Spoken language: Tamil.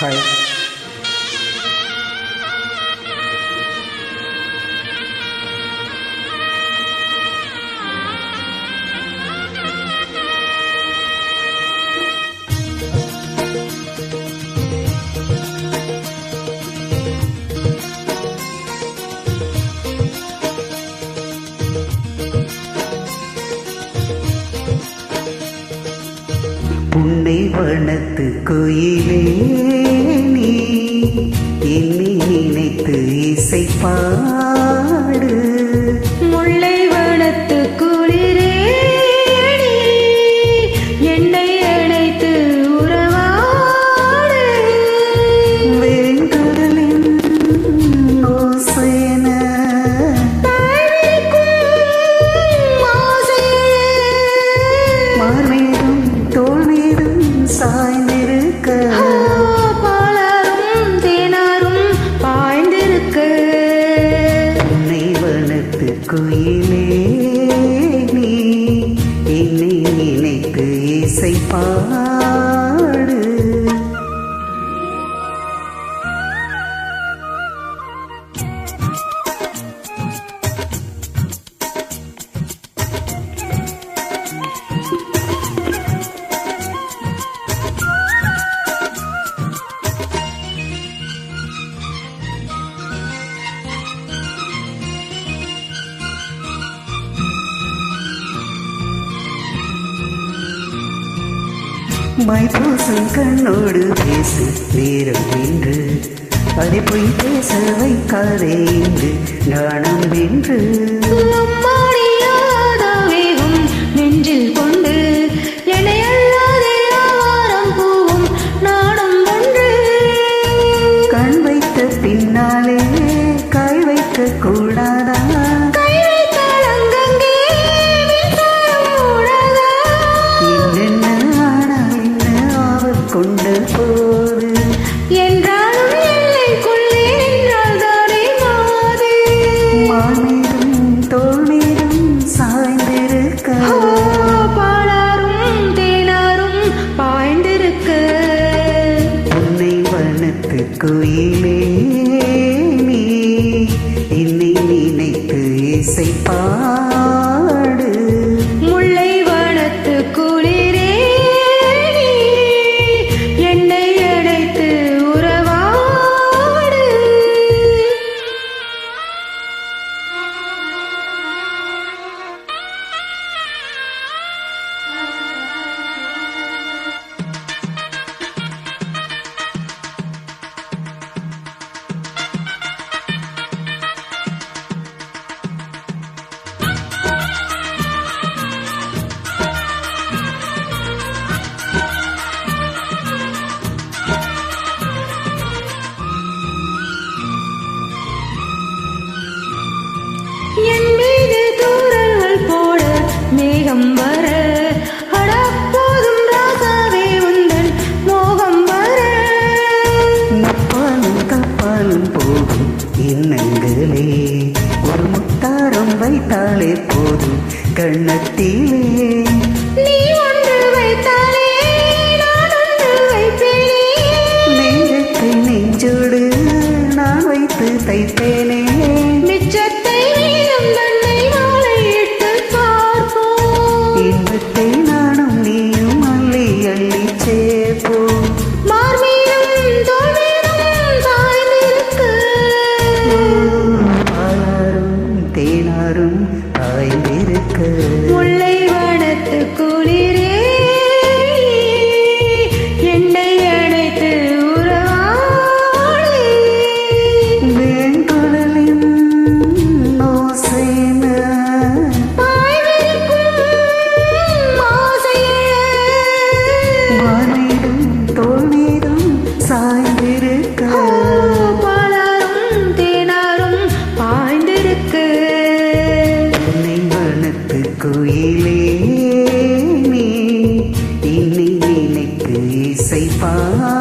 ஹாய். புன்னை வனத்து கோயிலே நீ என்னை நினைத்து இசை பாடு. முல்லை வனத்து குளிரே நீ என்னை அழைத்து உறவாடு. வேங்குடலின் ஓசையென மார்மேதும் தோல்மேதும் சாய்ந்திருக்க பாலாரும் தேனாரும் பாய்ந்திருக்க. புன்னை வனத்து கோயிலே நீ என்னை நினைத்து இசை பாடு. மைபூசும் கண்ணோடு பேசு நேரம் என்று அதை போய் பேச வைக்காதே இன்று நாணம் என்று. வேகம் நெஞ்சில் கொண்டு என்னை அல்லாதே ஆவாரம் பூவும் நாடும் ஒன்று. கண் வைத்த பின்னாலே காய் வைக்க கூடாதா? கொண்டு போது என்றாலும் எல்லைக்குள்ளே நின்றால்தானே மாது. மாமீதும் தோல்மீதும் சாய்ந்திருக்க பாலாரும் தேனாரும் பாய்ந்திருக்க. உன்னை வனத்து கோயிலே நீ என்னை நினைத்து இசை பாடு. முல்லை வனத்து குளிரே நீ என்னை அழைத்து உறவாடு. என் மீது தூரல்கள் போட மேகம் வர அடப்போதும் ராசாவே உந்தன் மோகம் வர. முப்பாலும் கப்பாலும் போகும் எண்ணங்களே ஒரு முத்தாரம் வைத்தாலே போதும் கண்ணத்திலே. நீ ஒன்று வைத்தாலே நான் ஒன்று வைப்பேனே. நெஞ்சத்தை நெஞ்சோடு நான் வைத்து தைப்பேனே. மிச்சத்தை மீதும் தன்னை மாலையிட்டு பார்ப்போம். இன்பத்தை நானும் நீயும் அள்ளி அள்ளி சேர்ப்போம். மார்மீதும் தோல்மீதும் சாய்ந்திருக்க. பாலாரும் தேனாரும் ஆய்ந்திருக்க. முல்லை வனத்து குளிரே என்னை அழைத்து உறவாடு. வேங்குடலின் ஓசையென பாய்விரிக்கும் ஆசையே வானீடும் தோல்மீதும் சாய்ந்திருக்க. பாலாரும் தேனாரும் பாய்ந்திருக்க. உன்னை வனத்து கோயிலே நீ என்னை நினைத்து இசை பாடு.